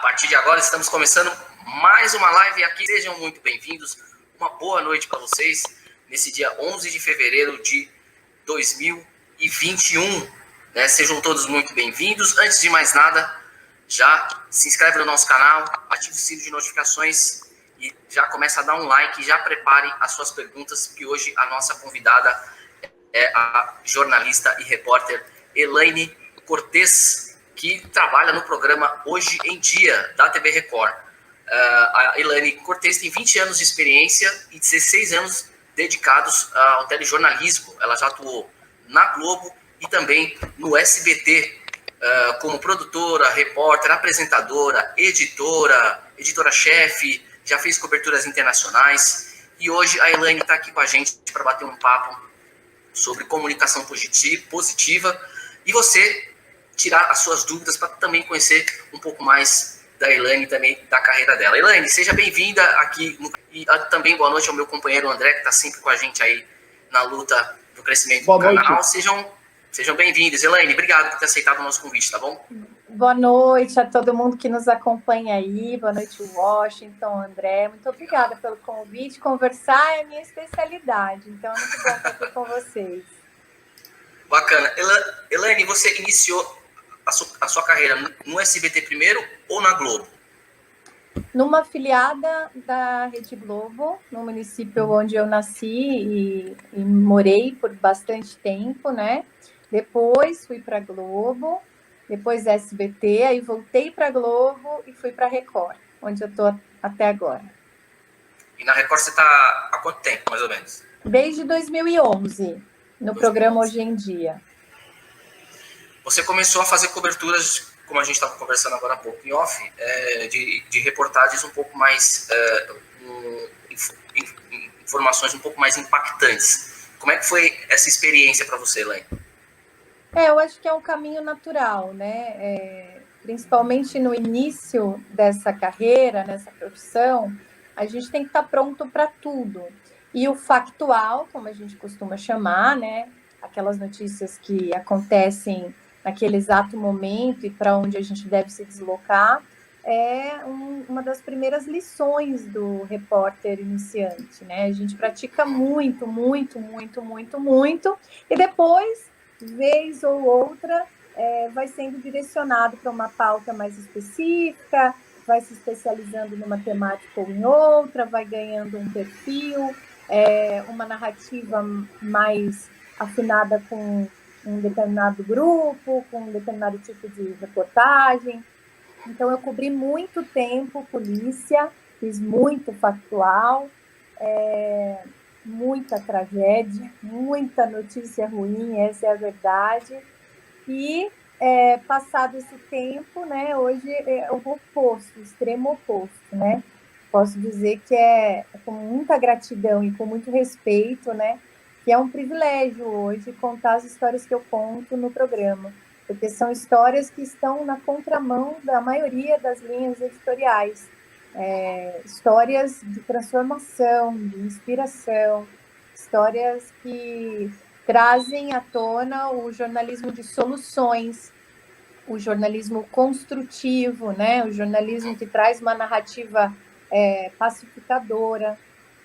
partir de agora estamos começando mais uma live aqui. Sejam muito bem-vindos. Uma boa noite para vocês nesse dia 11 de fevereiro de 2021. Né? Sejam todos muito bem-vindos. Antes de mais nada, já se inscreve no nosso canal, ative o sino de notificações e já começa a dar um like. Já prepare as suas perguntas, que hoje a nossa convidada é a jornalista e repórter Elaine Cortez, que trabalha no programa Hoje em Dia, da TV Record. A Elaine Cortez tem 20 anos de experiência e 16 anos dedicados ao telejornalismo. Ela já atuou na Globo e também no SBT, como produtora, repórter, apresentadora, editora-chefe, já fez coberturas internacionais. E hoje a Elaine está aqui com a gente para bater um papo sobre comunicação positiva e você tirar as suas dúvidas para também conhecer um pouco mais da Elaine e também da carreira dela. Elaine, seja bem-vinda aqui. E também boa noite ao meu companheiro André, que está sempre com a gente aí na luta do crescimento do canal. Sejam bem-vindos. Elaine, obrigado por ter aceitado o nosso convite, tá bom? Boa noite a todo mundo que nos acompanha aí. Boa noite, Washington, André. Muito obrigada pelo convite. Conversar é a minha especialidade, então é muito bom estar aqui com vocês. Bacana. Elaine, você iniciou a sua carreira no SBT primeiro ou na Globo? Numa afiliada da Rede Globo, no município onde eu nasci e morei por bastante tempo, né? Depois fui para a Globo, depois SBT, aí voltei para a Globo e fui para a Record, onde eu estou até agora. E na Record você está há quanto tempo, mais ou menos? Desde 2011, no programa Hoje em Dia. Você começou a fazer coberturas, como a gente estava conversando agora há pouco em off, de reportagens um pouco mais, informações um pouco mais impactantes. Como é que foi essa experiência para você, Elaine? Eu acho que é um caminho natural, né? Principalmente no início dessa carreira, nessa profissão, a gente tem que estar pronto para tudo. E o factual, como a gente costuma chamar, né? Aquelas notícias que acontecem naquele exato momento e para onde a gente deve se deslocar, é uma das primeiras lições do repórter iniciante, né? A gente pratica muito, e depois, vez ou outra, vai sendo direcionado para uma pauta mais específica, vai se especializando numa temática ou em outra, vai ganhando um perfil, uma narrativa mais afinada com um determinado grupo, com um determinado tipo de reportagem. Então, eu cobri muito tempo polícia, fiz muito factual, muita tragédia, muita notícia ruim, essa é a verdade. E, passado esse tempo, né, hoje é o oposto, o extremo oposto, né? Posso dizer que é com muita gratidão e com muito respeito, né? Que é um privilégio hoje contar as histórias que eu conto no programa, porque são histórias que estão na contramão da maioria das linhas editoriais, histórias de transformação, de inspiração, histórias que trazem à tona o jornalismo de soluções, o jornalismo construtivo, né? O jornalismo que traz uma narrativa pacificadora.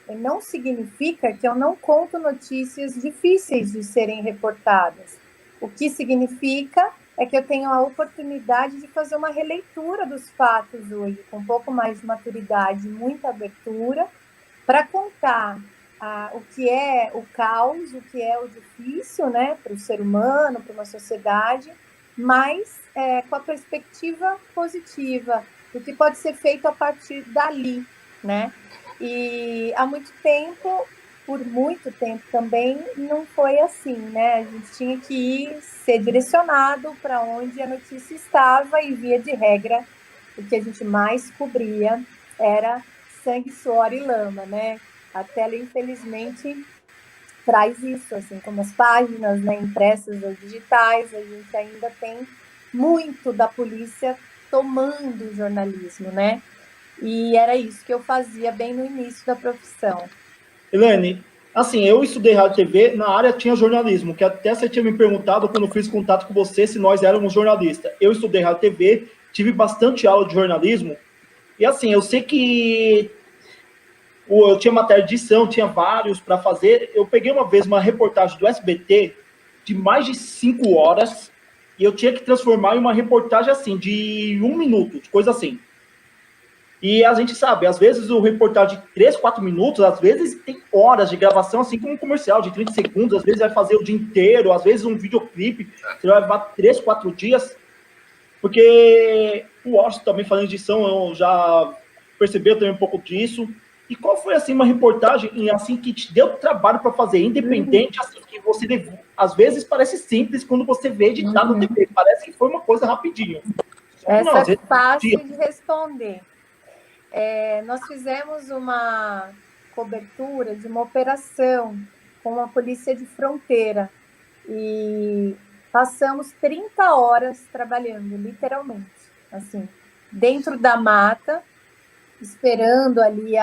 Não significa que eu não conto notícias difíceis de serem reportadas. O que significa é que eu tenho a oportunidade de fazer uma releitura dos fatos hoje, com um pouco mais de maturidade, muita abertura, para contar o que é o caos, o que é o difícil, né, para o ser humano, para uma sociedade, mas com a perspectiva positiva, do que pode ser feito a partir dali, né? E há muito tempo, por muito tempo também, não foi assim, né? A gente tinha que ser direcionado para onde a notícia estava e, via de regra, o que a gente mais cobria era sangue, suor e lama, né? A tela, infelizmente, traz isso, assim como as páginas, né, impressas ou digitais, a gente ainda tem muito da polícia tomando o jornalismo, né? E era isso que eu fazia bem no início da profissão. Elaine, assim, eu estudei rádio e TV, na área tinha jornalismo, que até você tinha me perguntado quando eu fiz contato com você se nós éramos jornalistas. Eu estudei rádio e TV, tive bastante aula de jornalismo, e assim, eu sei que eu tinha matéria de edição, tinha vários para fazer. Eu peguei uma vez uma reportagem do SBT de mais de 5 horas, e eu tinha que transformar em uma reportagem assim, de 1 minuto, de coisa assim. E a gente sabe, às vezes o reportagem de 3, 4 minutos, às vezes tem horas de gravação, assim como um comercial de 30 segundos, às vezes vai fazer o dia inteiro, às vezes um videoclipe, você vai levar 3, 4 dias, porque o Washington também fazendo edição, eu já percebeu também um pouco disso. E qual foi, assim, uma reportagem, assim, que te deu trabalho para fazer, independente, assim, que você, às vezes parece simples quando você vê editado no TV, parece que foi uma coisa rapidinho. Essa é fácil de responder. Nós fizemos uma cobertura de uma operação com a Polícia de Fronteira e passamos 30 horas trabalhando, literalmente, assim, dentro da mata, esperando ali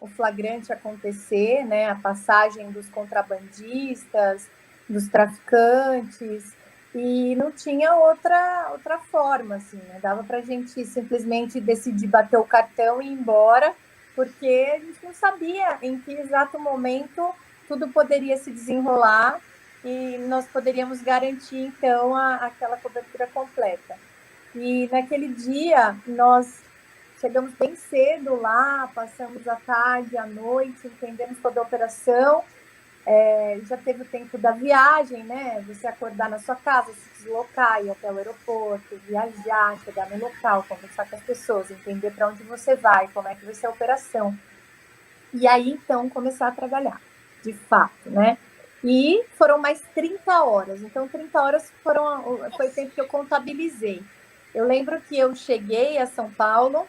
o flagrante acontecer, né, a passagem dos contrabandistas, dos traficantes, e não tinha outra forma, assim, né? Dava para a gente simplesmente decidir bater o cartão e ir embora, porque a gente não sabia em que exato momento tudo poderia se desenrolar e nós poderíamos garantir, então, aquela cobertura completa. E naquele dia, nós chegamos bem cedo lá, passamos a tarde, a noite, entendemos toda a operação. Já teve o tempo da viagem, né? Você acordar na sua casa, se deslocar, ir até o aeroporto, viajar, chegar no local, conversar com as pessoas, entender para onde você vai, como é que vai ser a operação. E aí, então, começar a trabalhar, de fato, né? E foram mais 30 horas. Então, 30 horas foi o tempo que eu contabilizei. Eu lembro que eu cheguei a São Paulo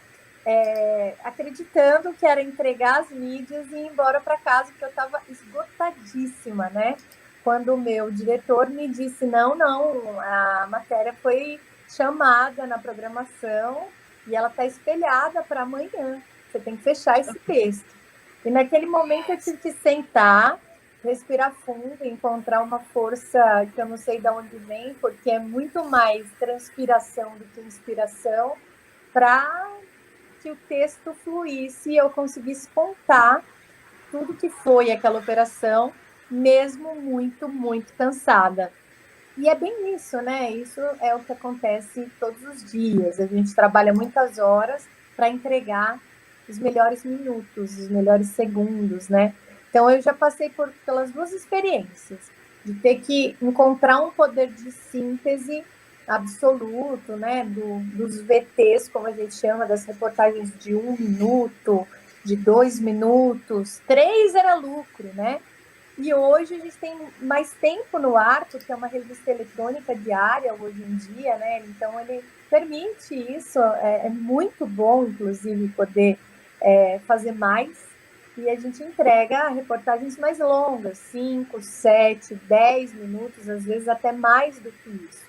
acreditando que era entregar as mídias e ir embora para casa, porque eu estava esgotadíssima, né? Quando o meu diretor me disse, não, a matéria foi chamada na programação e ela está espelhada para amanhã. Você tem que fechar esse texto. E naquele momento eu tive que sentar, respirar fundo, encontrar uma força que eu não sei de onde vem, porque é muito mais transpiração do que inspiração, para que o texto fluísse e eu conseguisse contar tudo que foi aquela operação, mesmo muito, muito cansada. E é bem isso, né? Isso é o que acontece todos os dias. A gente trabalha muitas horas para entregar os melhores minutos, os melhores segundos, né? Então, eu já passei pelas duas experiências, de ter que encontrar um poder de síntese absoluto, né? Dos VTs, como a gente chama, das reportagens de 1 minuto, de 2 minutos, 3 era lucro, né? E hoje a gente tem mais tempo no ar, porque é uma revista eletrônica diária hoje em dia, né? Então, ele permite isso. É muito bom, inclusive, poder fazer mais. E a gente entrega reportagens mais longas, 5, 7, 10 minutos, às vezes até mais do que isso.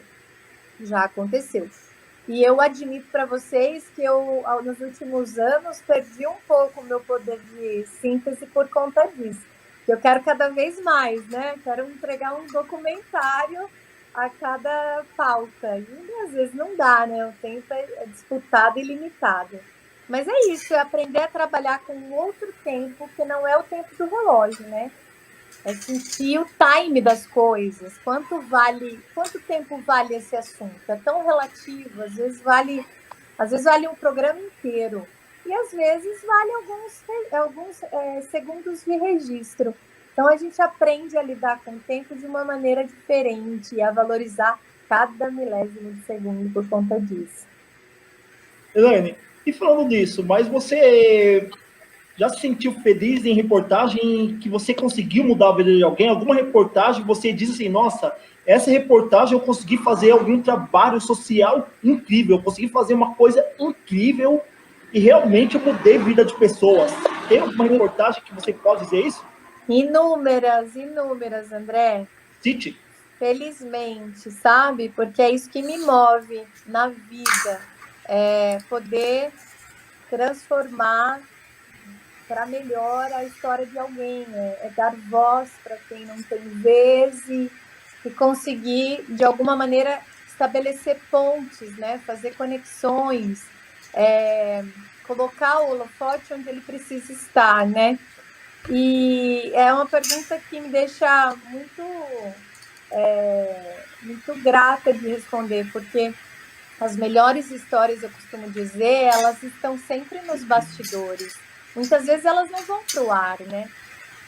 Já aconteceu. E eu admito para vocês que eu, nos últimos anos, perdi um pouco o meu poder de síntese por conta disso. Eu quero cada vez mais, né? Quero entregar um documentário a cada pauta. E às vezes não dá, né? O tempo é disputado e limitado. Mas é isso, é aprender a trabalhar com outro tempo, que não é o tempo do relógio, né? É sentir o time das coisas. Quanto tempo vale esse assunto? É tão relativo, às vezes vale um programa inteiro. E às vezes vale alguns segundos de registro. Então a gente aprende a lidar com o tempo de uma maneira diferente e a valorizar cada milésimo de segundo por conta disso. Elaine, e falando disso, mas você já se sentiu feliz em reportagem que você conseguiu mudar a vida de alguém? Alguma reportagem você diz assim, nossa, essa reportagem eu consegui fazer algum trabalho social incrível, eu consegui fazer uma coisa incrível e realmente eu mudei a vida de pessoas. Tem alguma reportagem que você pode dizer isso? Inúmeras, André. Cite. Felizmente, sabe? Porque é isso que me move na vida. Poder transformar para melhor a história de alguém. É dar voz para quem não tem vez e conseguir, de alguma maneira, estabelecer pontes, né? Fazer conexões, colocar o holofote onde ele precisa estar, né? E é uma pergunta que me deixa muito grata de responder, porque as melhores histórias, eu costumo dizer, elas estão sempre nos bastidores. Muitas vezes elas não vão para o ar, né?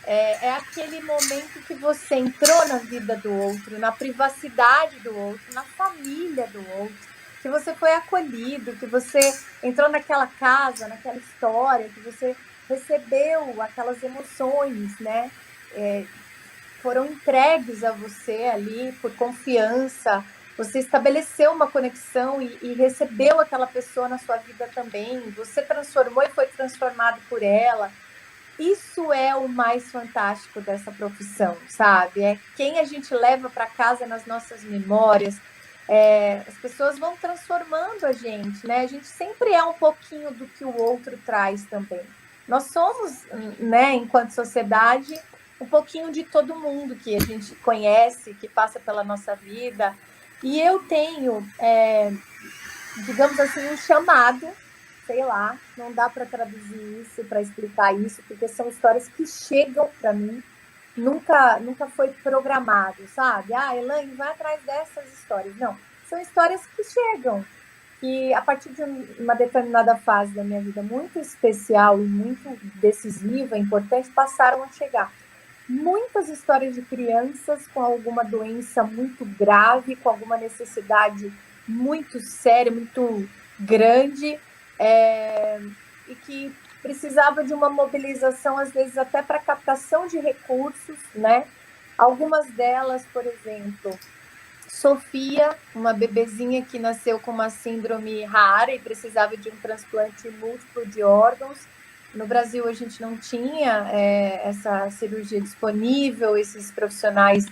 É aquele momento que você entrou na vida do outro, na privacidade do outro, na família do outro, que você foi acolhido, que você entrou naquela casa, naquela história, que você recebeu aquelas emoções, né? Foram entregues a você ali por confiança, você estabeleceu uma conexão e recebeu aquela pessoa na sua vida também, você transformou e foi transformado por ela. Isso é o mais fantástico dessa profissão, sabe? É quem a gente leva para casa nas nossas memórias. As pessoas vão transformando a gente, né? A gente sempre é um pouquinho do que o outro traz também. Nós somos, né, enquanto sociedade, um pouquinho de todo mundo que a gente conhece, que passa pela nossa vida. E eu tenho, digamos assim, um chamado, sei lá, não dá para traduzir isso, para explicar isso, porque são histórias que chegam para mim, nunca foi programado, sabe? Elaine, vai atrás dessas histórias. Não, são histórias que chegam, que a partir de uma determinada fase da minha vida muito especial e muito decisiva, importante, passaram a chegar. Muitas histórias de crianças com alguma doença muito grave, com alguma necessidade muito séria, muito grande, e que precisava de uma mobilização, às vezes até para captação de recursos, né? Algumas delas, por exemplo, Sofia, uma bebezinha que nasceu com uma síndrome rara e precisava de um transplante múltiplo de órgãos. No Brasil, a gente não tinha essa cirurgia disponível, esses profissionais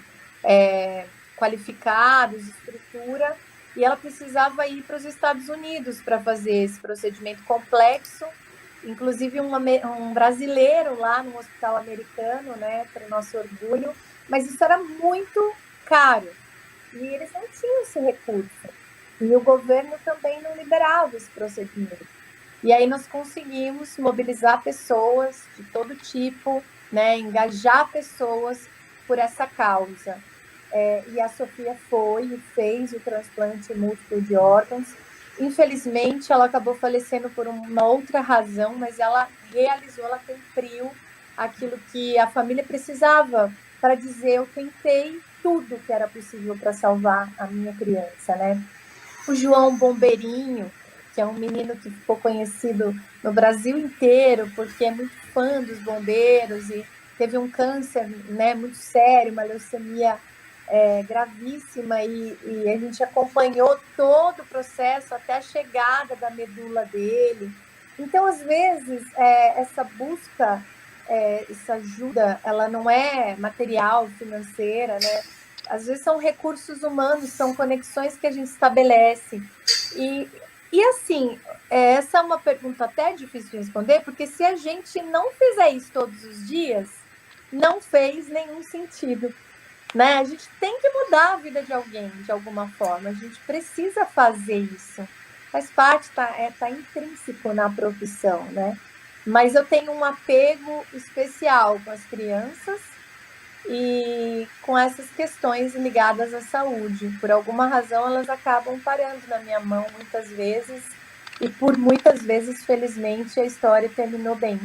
qualificados, estrutura, e ela precisava ir para os Estados Unidos para fazer esse procedimento complexo. Inclusive, um brasileiro lá no hospital americano, né, para o nosso orgulho, mas isso era muito caro. E eles não tinham esse recurso. E o governo também não liberava esse procedimento. E aí nós conseguimos mobilizar pessoas de todo tipo, né, engajar pessoas por essa causa. E a Sofia foi e fez o transplante múltiplo de órgãos. Infelizmente, ela acabou falecendo por uma outra razão, mas ela realizou, ela cumpriu aquilo que a família precisava para dizer: eu tentei tudo que era possível para salvar a minha criança, né? O João Bombeirinho, que é um menino que ficou conhecido no Brasil inteiro, porque é muito fã dos bombeiros e teve um câncer, né, muito sério, uma leucemia gravíssima, e a gente acompanhou todo o processo até a chegada da medula dele. Então, às vezes, essa busca, essa ajuda, ela não é material, financeira, né? Às vezes são recursos humanos, são conexões que a gente estabelece. E assim, essa é uma pergunta até difícil de responder, porque se a gente não fizer isso todos os dias, não fez nenhum sentido, né? A gente tem que mudar a vida de alguém, de alguma forma. A gente precisa fazer isso. Faz parte, tá intrínseco na profissão, né? Mas eu tenho um apego especial com as crianças e com essas questões ligadas à saúde. Por alguma razão, elas acabam parando na minha mão muitas vezes, e por muitas vezes, felizmente, a história terminou bem.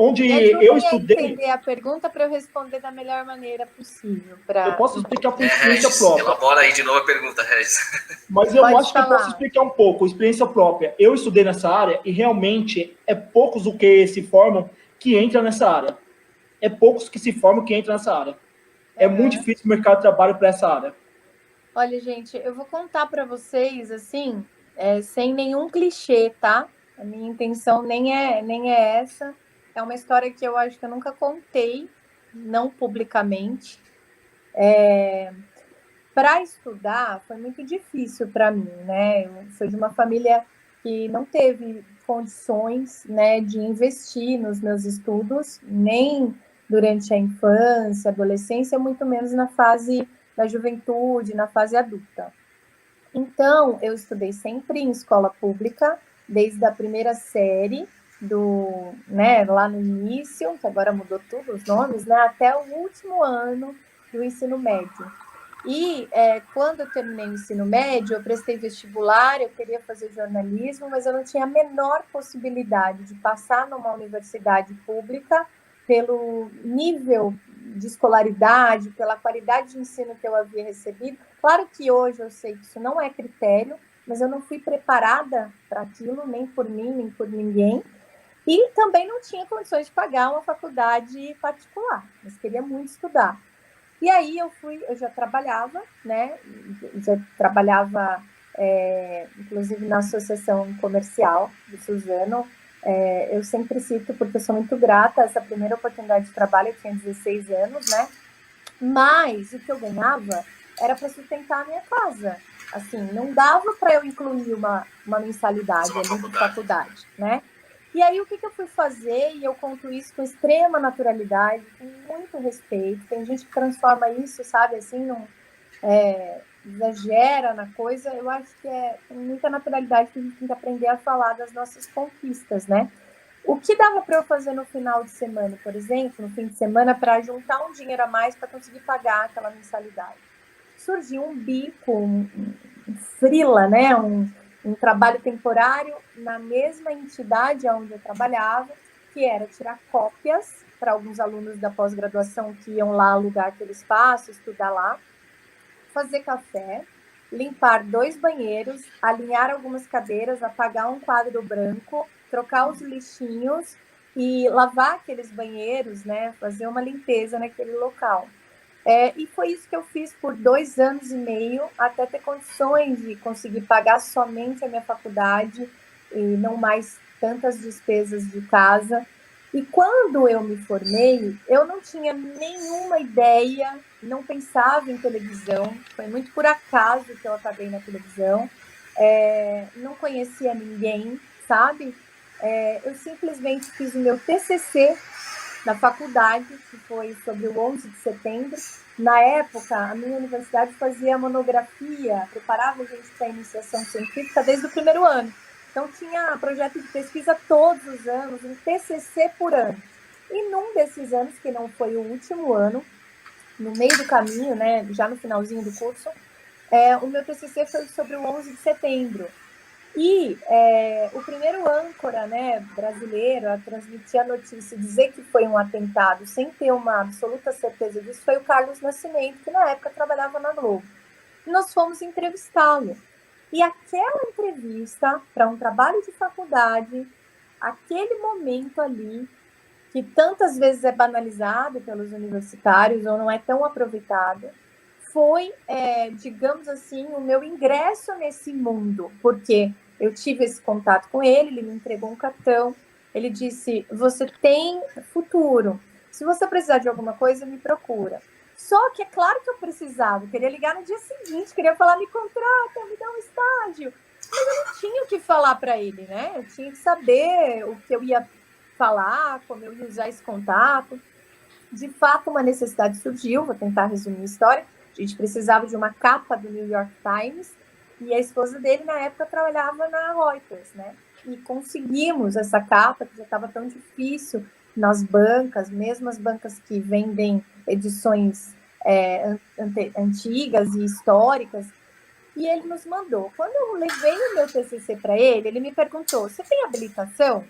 Onde eu estudei... entender a pergunta para eu responder da melhor maneira possível. Eu posso explicar por experiência Regis, própria. elabora aí de novo a pergunta, Regis. Mas eu acho que eu posso explicar um pouco, experiência própria. Eu estudei nessa área e realmente é poucos o que se formam que entram nessa área. É poucos que se formam que entram nessa área. É muito difícil o mercado de trabalho para essa área. Olha, gente, eu vou contar para vocês, assim, sem nenhum clichê, tá? A minha intenção nem é essa. É uma história que eu acho que eu nunca contei, não publicamente. Para estudar foi muito difícil para mim, né? Eu sou de uma família que não teve condições, né, de investir nos meus estudos, nem durante a infância, adolescência, muito menos na fase da juventude, na fase adulta. Então, eu estudei sempre em escola pública, desde a primeira série, lá no início, que agora mudou tudo os nomes, né, até o último ano do ensino médio. E quando eu terminei o ensino médio, eu prestei vestibular, eu queria fazer jornalismo, mas eu não tinha a menor possibilidade de passar numa universidade pública pelo nível de escolaridade, pela qualidade de ensino que eu havia recebido. Claro que hoje eu sei que isso não é critério, mas eu não fui preparada para aquilo, nem por mim, nem por ninguém. E também não tinha condições de pagar uma faculdade particular, mas queria muito estudar. E aí eu já trabalhava, né? Já trabalhava, inclusive, na associação comercial do Suzano. Eu sempre cito, porque eu sou muito grata a essa primeira oportunidade de trabalho, eu tinha 16 anos, né? Mas o que eu ganhava era para sustentar a minha casa. Assim, não dava para eu incluir uma mensalidade ali de faculdade, né? E aí, o que eu fui fazer? E eu conto isso com extrema naturalidade, com muito respeito. Tem gente que transforma isso, sabe, assim, exagera na coisa. Eu acho que é com muita naturalidade que a gente tem que aprender a falar das nossas conquistas, né? O que dava para eu fazer no final de semana, por exemplo, no fim de semana, para juntar um dinheiro a mais para conseguir pagar aquela mensalidade? Surgiu um bico, um freela, né? Um trabalho temporário na mesma entidade onde eu trabalhava, que era tirar cópias para alguns alunos da pós-graduação que iam lá alugar aquele espaço, estudar lá, fazer café, limpar 2 banheiros, alinhar algumas cadeiras, apagar um quadro branco, trocar os lixinhos e lavar aqueles banheiros, né? Fazer uma limpeza naquele local. E foi isso que eu fiz por 2 anos e meio, até ter condições de conseguir pagar somente a minha faculdade e não mais tantas despesas de casa. E quando eu me formei, eu não tinha nenhuma ideia, não pensava em televisão, foi muito por acaso que eu acabei na televisão, não conhecia ninguém, sabe? Eu simplesmente fiz o meu TCC na faculdade, que foi sobre o 11 de setembro. Na época, a minha universidade fazia monografia, preparava a gente para a iniciação científica desde o primeiro ano. Então, tinha projeto de pesquisa todos os anos, um TCC por ano. E num desses anos, que não foi o último ano, no meio do caminho, né, já no finalzinho do curso, o meu TCC foi sobre o 11 de setembro. E o primeiro âncora, né, brasileiro a transmitir a notícia e dizer que foi um atentado sem ter uma absoluta certeza disso foi o Carlos Nascimento, que na época trabalhava na Globo. E nós fomos entrevistá-lo. E aquela entrevista para um trabalho de faculdade, aquele momento ali, que tantas vezes é banalizado pelos universitários ou não é tão aproveitado, foi, digamos assim, o meu ingresso nesse mundo, porque eu tive esse contato com ele, ele me entregou um cartão, ele disse, você tem futuro, se você precisar de alguma coisa, me procura. Só que é claro que eu precisava, eu queria ligar no dia seguinte, queria falar, me contrata, me dá um estágio, mas eu não tinha o que falar para ele, né? Eu tinha que saber o que eu ia falar, como eu ia usar esse contato. De fato, uma necessidade surgiu, vou tentar resumir a história. A gente precisava de uma capa do New York Times e a esposa dele, na época, trabalhava na Reuters, né? E conseguimos essa capa, que já estava tão difícil nas bancas, mesmo as bancas que vendem edições antigas e históricas, e ele nos mandou. Quando eu levei o meu TCC para ele, ele me perguntou, você tem habilitação?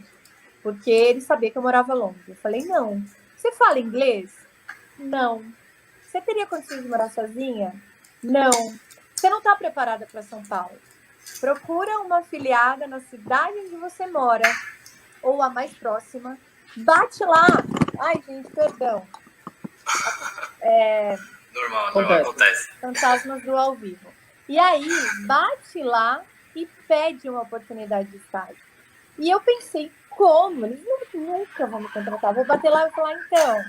Porque ele sabia que eu morava longe. Eu falei, não. Você fala inglês? Não. Você teria condições de morar sozinha? Não. Você não está preparada para São Paulo? Procura uma afiliada na cidade onde você mora, ou a mais próxima. Bate lá. Ai, gente, perdão. Normal, acontece. Fantasmas do ao vivo. E aí, bate lá e pede uma oportunidade de estágio. E eu pensei, como? Eles nunca vão me contratar. Vou bater lá e falar, então,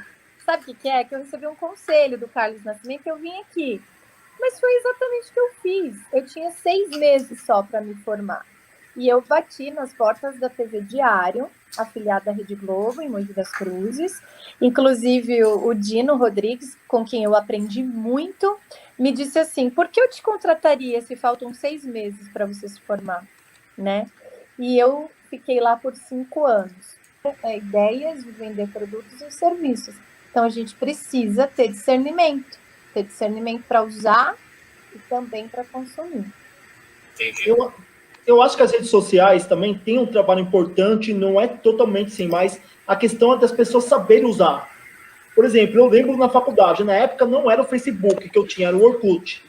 sabe o que é? Que eu recebi um conselho do Carlos Nascimento e eu vim aqui. Mas foi exatamente o que eu fiz. Eu tinha 6 meses só para me formar. E eu bati nas portas da TV Diário, afiliada à Rede Globo, em Mogi das Cruzes. Inclusive, o Dino Rodrigues, com quem eu aprendi muito, me disse assim, por que eu te contrataria se faltam 6 meses para você se formar? Né? E eu fiquei lá por 5 anos. Ideias de vender produtos e serviços. Então, a gente precisa ter discernimento para usar e também para consumir. Entendi. Eu acho que as redes sociais também têm um trabalho importante, não é totalmente sim, mas a questão é das pessoas saberem usar. Por exemplo, eu lembro na faculdade, na época não era o Facebook que eu tinha, era o Orkut.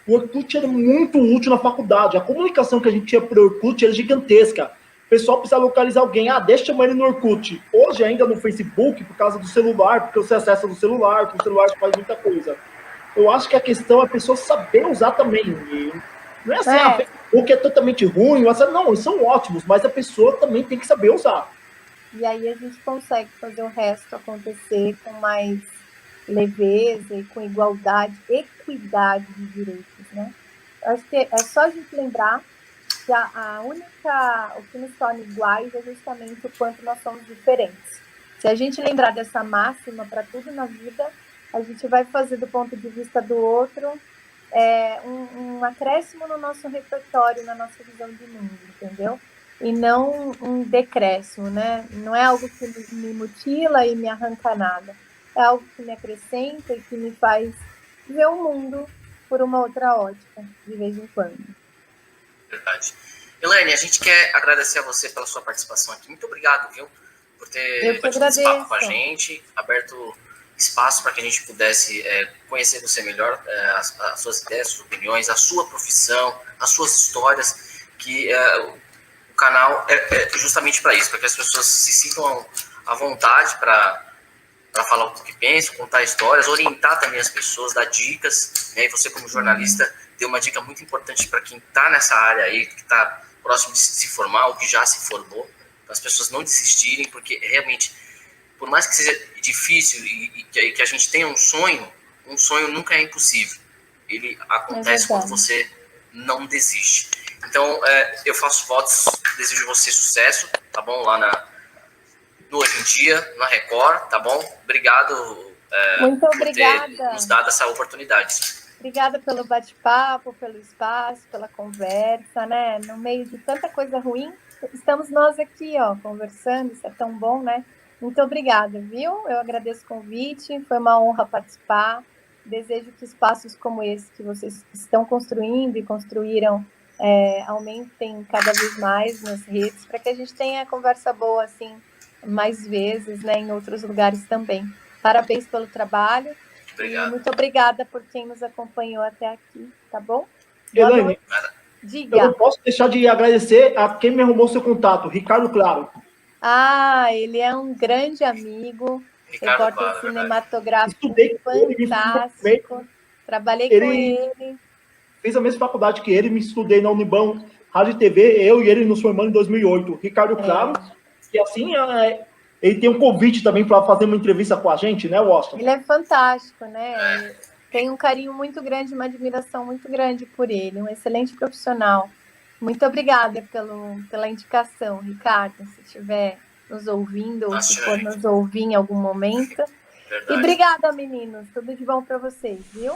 O Orkut era muito útil na faculdade, a comunicação que a gente tinha por Orkut era gigantesca. O pessoal precisa localizar alguém, deixa eu chamar ele no Orkut. Hoje ainda no Facebook, por causa do celular, porque você acessa no celular, com o celular você faz muita coisa. Eu acho que a questão é a pessoa saber usar também. Não é assim, Facebook é totalmente ruim, não, eles são ótimos, mas a pessoa também tem que saber usar. E aí a gente consegue fazer o resto acontecer com mais leveza e com equidade de direitos, né? Eu acho que é só a gente lembrar que o que nos torna iguais é justamente o quanto nós somos diferentes. Se a gente lembrar dessa máxima para tudo na vida, a gente vai fazer do ponto de vista do outro um acréscimo no nosso repertório, na nossa visão de mundo, entendeu? E não um decréscimo, né? Não é algo que me mutila e me arranca nada. É algo que me acrescenta e que me faz ver o mundo por uma outra ótica, de vez em quando. Verdade. Elaine, a gente quer agradecer a você pela sua participação aqui. Muito obrigado, viu? Por ter batido esse papo com a gente, aberto espaço para que a gente pudesse conhecer você melhor, as suas ideias, suas opiniões, a sua profissão, as suas histórias, que o canal é justamente para isso, para que as pessoas se sintam à vontade para falar o que pensam, contar histórias, orientar também as pessoas, dar dicas, né? E você como jornalista deu uma dica muito importante para quem está nessa área aí, que está próximo de se formar ou que já se formou, para as pessoas não desistirem, porque realmente, por mais que seja difícil e que a gente tenha um sonho nunca é impossível. Ele acontece quando você não desiste. Então, eu faço votos, desejo você sucesso, tá bom? Lá no Hoje em Dia, na Record, tá bom? Obrigado Muito obrigada por ter nos dado essa oportunidade. Obrigada pelo bate-papo, pelo espaço, pela conversa, né? No meio de tanta coisa ruim, estamos nós aqui, conversando, isso é tão bom, né? Muito obrigada, viu? Eu agradeço o convite, foi uma honra participar. Desejo que espaços como esse que vocês estão construindo e construíram aumentem cada vez mais nas redes, para que a gente tenha conversa boa, assim, mais vezes, né, em outros lugares também. Parabéns pelo trabalho. Obrigado. E muito obrigada por quem nos acompanhou até aqui, tá bom? Elaine, diga. Eu não posso deixar de agradecer a quem me arrumou seu contato, Ricardo Claro. Ele é um grande amigo, repórter cinematográfico fantástico. Trabalhei com ele. Fiz a mesma faculdade que ele, me estudei na Unibam, Rádio e TV, eu e ele nos formando em 2008. Ricardo Claro, que assim, ele tem um convite também para fazer uma entrevista com a gente, né, Washington? Ele é fantástico, né? Tem um carinho muito grande, uma admiração muito grande por ele, um excelente profissional. Muito obrigada pela indicação, Ricardo, se estiver nos ouvindo ou se for nos ouvir em algum momento. Verdade. E obrigada, meninos. Tudo de bom para vocês, viu?